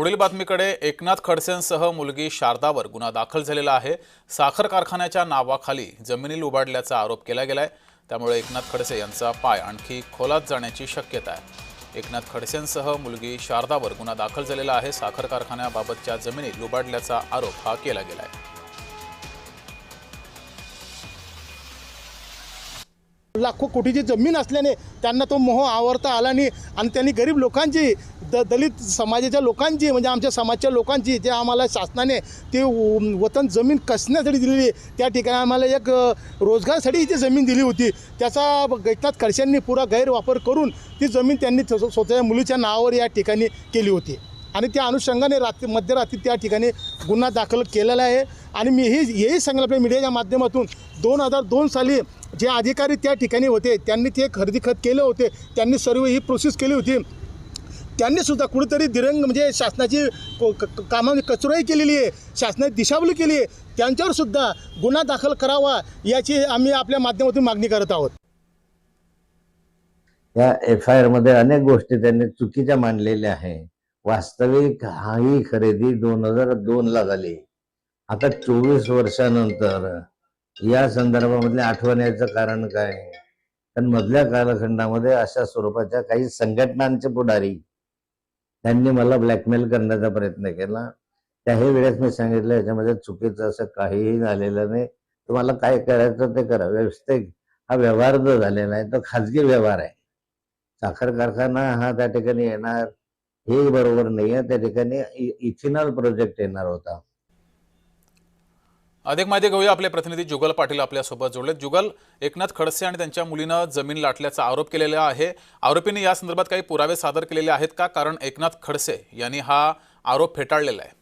पुढील बातमीकडे एकनाथ खडसेंसह मुलगी शारदावर गुन्हा दाखल झालेला आहे। साखर कारखान्याच्या नावाखाली जमिनी लुबाडल्याचा आरोप केला गेलाय। त्यामुळे एकनाथ खडसे यांचा पाय आणखी खोलात जाण्याची शक्यता आहे। एकनाथ खडसेंसह मुलगी शारदावर गुन्हा दाखल झालेला आहे। साखर कारखान्याबाबतच्या जमिनी लुबाडल्याचा आरोप हा केला गेलाय। लाखो कोटीची जमीन असल्याने त्यांना तो मोह आवरता आला नाही आणि त्यांनी गरीब लोकांची दलित समाजाच्या लोकांची म्हणजे आमच्या समाजाच्या लोकांची जे आम्हाला शासनाने ते वतन जमीन कसण्यासाठी दिलेली, त्या ठिकाणी आम्हाला एक रोजगारासाठी ती जमीन दिली होती, त्याचा एकनाथ खडसेंनी पुरा गैरवापर करून ती जमीन त्यांनी स्वतःच्या मुलीच्या नावावर या ठिकाणी केली होती आणि त्या अनुषंगाने मध्यरात्री त्या ठिकाणी गुन्हा दाखल केलेला आहे। आणि मी हेही सांगेल आपल्या मीडियाच्या माध्यमातून 2002 साली जे अधिकारी त्या ठिकाणी होते त्यांनी ते खरेदी खत केले होते, त्यांनी सर्व ही प्रोसेस केली होती, त्यांनी सुद्धा कुठेतरी दिरंग म्हणजे शासनाची कामामध्ये कचराई केलेली आहे, शासनाची दिशाभूल केली आहे, त्यांच्यावर सुद्धा गुन्हा दाखल करावा याची आम्ही आपल्या माध्यमातून मागणी करत आहोत। या FIR मध्ये अनेक गोष्टी त्यांनी चुकीच्या मांडलेल्या आहे। वास्तविक ही खरेदी 2002 ला झाली। आता 24 वर्षानंतर या संदर्भामधले आठवण याचं कारण काय? कारण मधल्या कालखंडामध्ये अशा स्वरूपाच्या काही संघटनांचे पुढारी त्यांनी मला ब्लॅकमेल करण्याचा प्रयत्न केला। त्याही वेळेस मी सांगितलं याच्यामध्ये चुकीचं असं काहीही झालेलं नाही, तुम्हाला काय करायचं ते करा। व्यवस्थित हा व्यवहार जो झालेला आहे तो खाजगी व्यवहार आहे। साखर कारखाना हा त्या ठिकाणी येणार हे बरोबर नाही आहे, त्या ठिकाणी इथेनॉल प्रोजेक्ट येणार होता। अधिक माहिती घेऊया, आपले प्रतिनिधी जुगल पाटील आपल्या सोबत जोडलेत। जुगल, एकनाथ खडसे आणि त्यांच्या मुलीनं जमीन लाटल्याचा आरोप केलेला आहे। आरोपींनी या संदर्भात काही पुरावे सादर केलेले आहेत का? कारण एकनाथ खडसे यांनी हा आरोप फेटाळलेला आहे।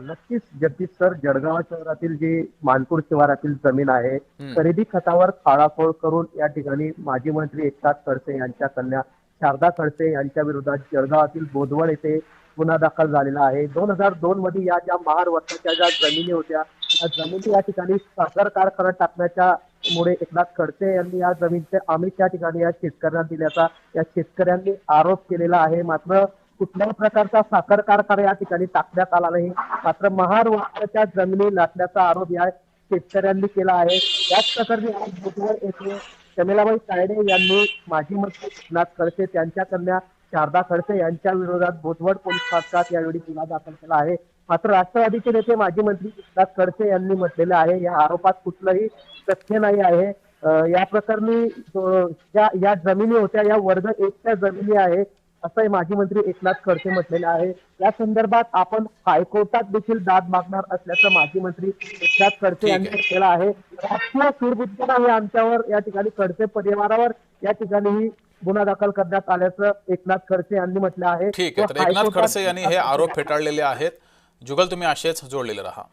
नक्कीच जगदीश सर, जळगाव शहरातील जी मानपूर शिवारातील जमीन आहे, खरेदी खतावर खाळाखोळ करून या ठिकाणी माजी मंत्री एकनाथ खडसे यांच्या कन्या शारदा खडसे यांच्या विरोधात जळगावातील बोदवड येथे गुन्हा दाखल झालेला आहे। 2002 मध्ये या ज्या महार वर्षाच्या ज्या जमिनी होत्या, त्या जमिनी या ठिकाणी साखर कारखाना टाकण्याच्या मुळे एकनाथ खडसे यांनी या जमीनचे आम्ही त्या ठिकाणी या शेतकऱ्यांना दिल्याचा या शेतकऱ्यांनी आरोप केलेला आहे। मात्र कुठल्याही प्रकारचा साखर कारखाना या ठिकाणी टाकण्यात आला नाही। मात्र महार वर्षाच्या जमिनी लाटण्याचा आरोप या शेतकऱ्यांनी केला आहे। याच प्रकरणी आज बोदवड येथे शमिलाबाई तायडे यांनी माजी मंत्री एकनाथ खडसे त्यांच्या कन्या शारदा खडसे यांच्या विरोधात बोदवड पोलीस स्थानकात यावेळी गुन्हा दाखल केला आहे। मात्र राष्ट्रवादीचे नेते माजी मंत्री एकनाथ खडसे यांनी म्हटलेले आहे या आरोपात कुठलंही तथ्य नाही आहे। या प्रकरणी या जमिनी होत्या या वर्ग 1 च्या जमिनी आहे असंही माजी मंत्री एकनाथ खडसे म्हटलेले आहे। या संदर्भात आपण हायकोर्टात देखील दाद मागणार असल्याचं माजी मंत्री एकनाथ खडसे यांनी म्हटलेलं आहे। राष्ट्रीय सूडबुद्धीने हे आमच्यावर या ठिकाणी खडसे परिवारावर या ठिकाणी गुन्हा दाखल करण्यात आल्याचं एकनाथ खडसे यांनी म्हटलं आहे। ठीक आहे, तर एकनाथ खडसे यांनी हे आरोप फेटाळलेले आहेत। जुगल, तुम्ही असेच जोडलेले रहा।